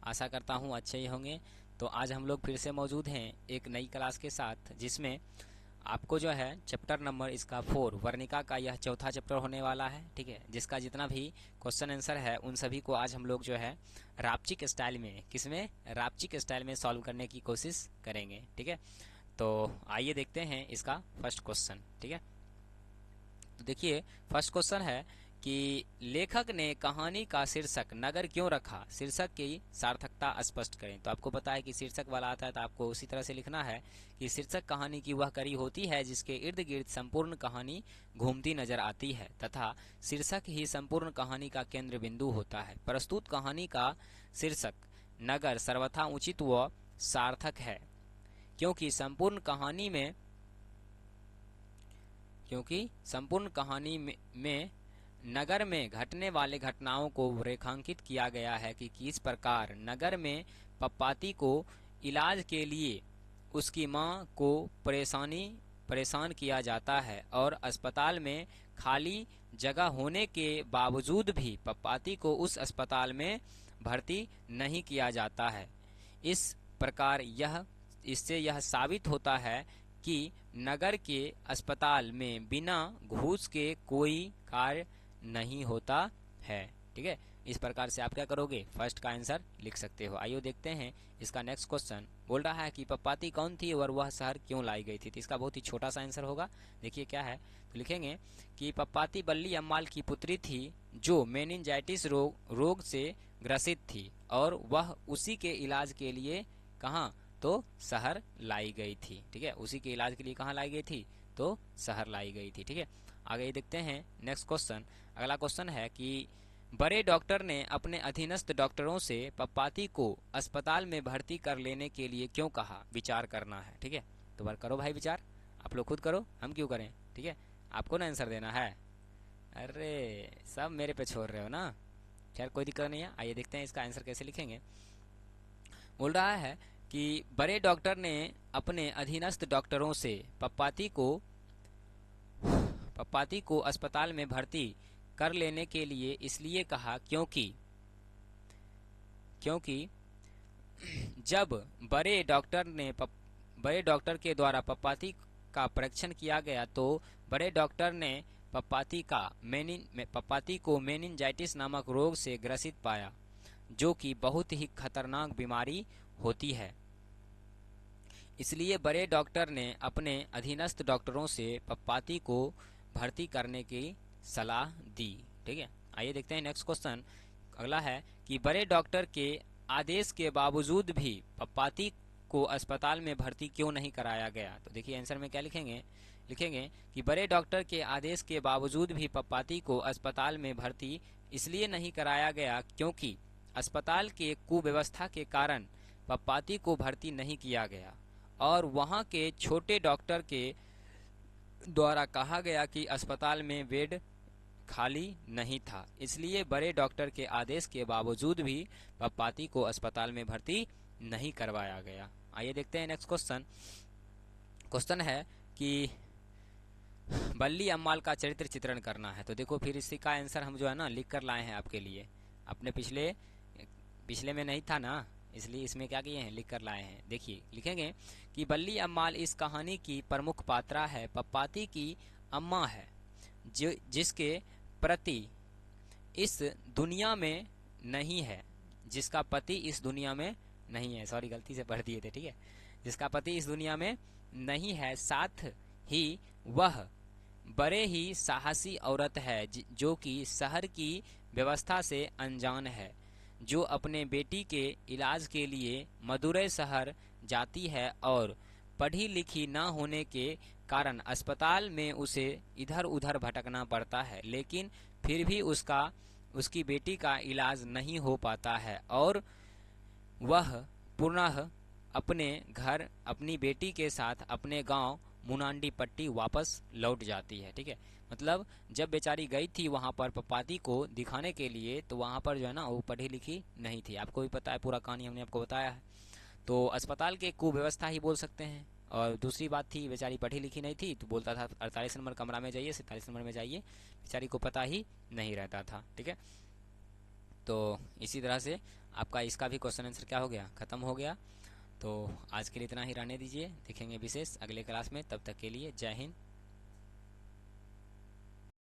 आशा करता हूँ अच्छे ही होंगे। तो आज हम लोग फिर से मौजूद हैं एक नई क्लास के साथ, जिसमें आपको जो है चैप्टर नंबर इसका 4 वर्णिका का यह चौथा चैप्टर होने वाला है। ठीक है, जिसका जितना भी क्वेश्चन आंसर है उन सभी को आज हम लोग जो है रापचिक स्टाइल में, किसमें, रापचिक स्टाइल में सॉल्व करने की कोशिश करेंगे। ठीक है, तो आइए देखते हैं इसका फर्स्ट क्वेश्चन। ठीक है, तो देखिए फर्स्ट क्वेश्चन है कि लेखक ने कहानी का शीर्षक नगर क्यों रखा, शीर्षक की सार्थकता स्पष्ट करें। तो आपको पता है कि शीर्षक वाला आता है, तो आपको उसी तरह से लिखना है कि शीर्षक कहानी की वह कड़ी होती है जिसके इर्द गिर्द संपूर्ण कहानी घूमती नजर आती है तथा शीर्षक ही संपूर्ण कहानी का केंद्र बिंदु होता है। प्रस्तुत कहानी का शीर्षक नगर सर्वथा उचित व सार्थक है, क्योंकि संपूर्ण कहानी में नगर में घटने वाले घटनाओं को रेखांकित किया गया है कि किस प्रकार नगर में पप्पाती को इलाज के लिए उसकी मां को परेशान किया जाता है और अस्पताल में खाली जगह होने के बावजूद भी पप्पाती को उस अस्पताल में भर्ती नहीं किया जाता है। इस प्रकार इससे यह साबित होता है कि नगर के अस्पताल में बिना घूस के कोई कार्य नहीं होता है। ठीक है, इस प्रकार से आप क्या करोगे, फर्स्ट का आंसर लिख सकते हो। आइए देखते हैं इसका नेक्स्ट क्वेश्चन। बोल रहा है कि पप्पाती कौन थी और वह शहर क्यों लाई गई थी। तो इसका बहुत ही छोटा सा आंसर होगा। देखिए क्या है, तो लिखेंगे कि पप्पाती बल्ली अम्माल की पुत्री थी जो मेनिंजाइटिस रोग से ग्रसित थी और वह उसी के इलाज के लिए कहाँ, तो शहर लाई गई थी। ठीक है, उसी के इलाज के लिए कहाँ लाई गई थी, तो शहर लाई गई थी। ठीक है, आगे देखते हैं नेक्स्ट क्वेश्चन। अगला क्वेश्चन है कि बड़े डॉक्टर ने अपने अधीनस्थ डॉक्टरों से पप्पाती को अस्पताल में भर्ती कर लेने के लिए क्यों कहा, विचार करना है। ठीक है, तो बार करो भाई विचार, आप लोग खुद करो, हम क्यों करें। ठीक है, आपको ना आंसर देना है। अरे सब मेरे पे छोड़ रहे हो ना, खैर कोई दिक्कत नहीं है। आइए देखते हैं इसका आंसर कैसे लिखेंगे। बोल रहा है कि बड़े डॉक्टर ने अपने अधीनस्थ डॉक्टरों से पप्पाती को अस्पताल में भर्ती कर लेने के लिए इसलिए कहा क्योंकि जब बड़े डॉक्टर के द्वारा पप्पाती का परीक्षण किया गया तो बड़े डॉक्टर ने पप्पाती को मेनिंजाइटिस नामक रोग से ग्रसित पाया, जो कि बहुत ही खतरनाक बीमारी होती है। इसलिए बड़े डॉक्टर ने अपने अधीनस्थ डॉक्टरों से पप्पाती को भर्ती करने की सलाह दी। ठीक है, आइए देखते हैं नेक्स्ट क्वेश्चन। अगला है कि बड़े डॉक्टर के आदेश के बावजूद भी पप्पाती को अस्पताल में भर्ती क्यों नहीं कराया गया। तो देखिए आंसर में क्या लिखेंगे कि बड़े डॉक्टर के आदेश के बावजूद भी पप्पाती को अस्पताल में भर्ती इसलिए नहीं कराया गया क्योंकि अस्पताल के कुव्यवस्था के कारण पप्पाती को भर्ती नहीं किया गया और वहां के छोटे डॉक्टर के द्वारा कहा गया कि अस्पताल में बेड खाली नहीं था। इसलिए बड़े डॉक्टर के आदेश के बावजूद भी पप्पाती को अस्पताल में भर्ती नहीं करवाया गया। आइए देखते हैं नेक्स्ट क्वेश्चन। क्वेश्चन है कि बल्ली अम्माल का चरित्र चित्रण करना है। तो देखो फिर इसी का आंसर हम जो है ना लिख कर लाए हैं आपके लिए। अपने पिछले में नहीं था ना, इसलिए इसमें क्या किए हैं, लिख कर लाए हैं। देखिए लिखेंगे कि बल्ली अम्माल इस कहानी की प्रमुख पात्रा है, पप्पाती की अम्मा है, जिसके प्रति इस दुनिया में नहीं है, जिसका पति इस दुनिया में नहीं है, सॉरी गलती से पढ़ दिए थे। ठीक है, जिसका पति इस दुनिया में नहीं है, साथ ही वह बड़े ही साहसी औरत है जो कि शहर की व्यवस्था से अनजान है, जो अपने बेटी के इलाज के लिए मदुरै शहर जाती है और पढ़ी लिखी न होने के कारण अस्पताल में उसे इधर उधर भटकना पड़ता है, लेकिन फिर भी उसकी बेटी का इलाज नहीं हो पाता है और वह पुनः अपने घर अपनी बेटी के साथ अपने गांव मुनांडी पट्टी वापस लौट जाती है। ठीक है, मतलब जब बेचारी गई थी वहां पर पप्पाती को दिखाने के लिए, तो वहां पर जो है ना वो पढ़ी लिखी नहीं थी। आपको भी पता है, पूरा कहानी हमने आपको बताया है। तो अस्पताल के कुव्यवस्था ही बोल सकते हैं। और दूसरी बात थी, बेचारी पढ़ी लिखी नहीं थी तो बोलता था 48 नंबर कमरा में जाइए, 47 नंबर में जाइए, बेचारी को पता ही नहीं रहता था। ठीक है, तो इसी तरह से आपका इसका भी क्वेश्चन आंसर क्या हो गया, ख़त्म हो गया। तो आज के लिए इतना ही रहने दीजिए, देखेंगे विशेष अगले क्लास में। तब तक के लिए जय हिंद।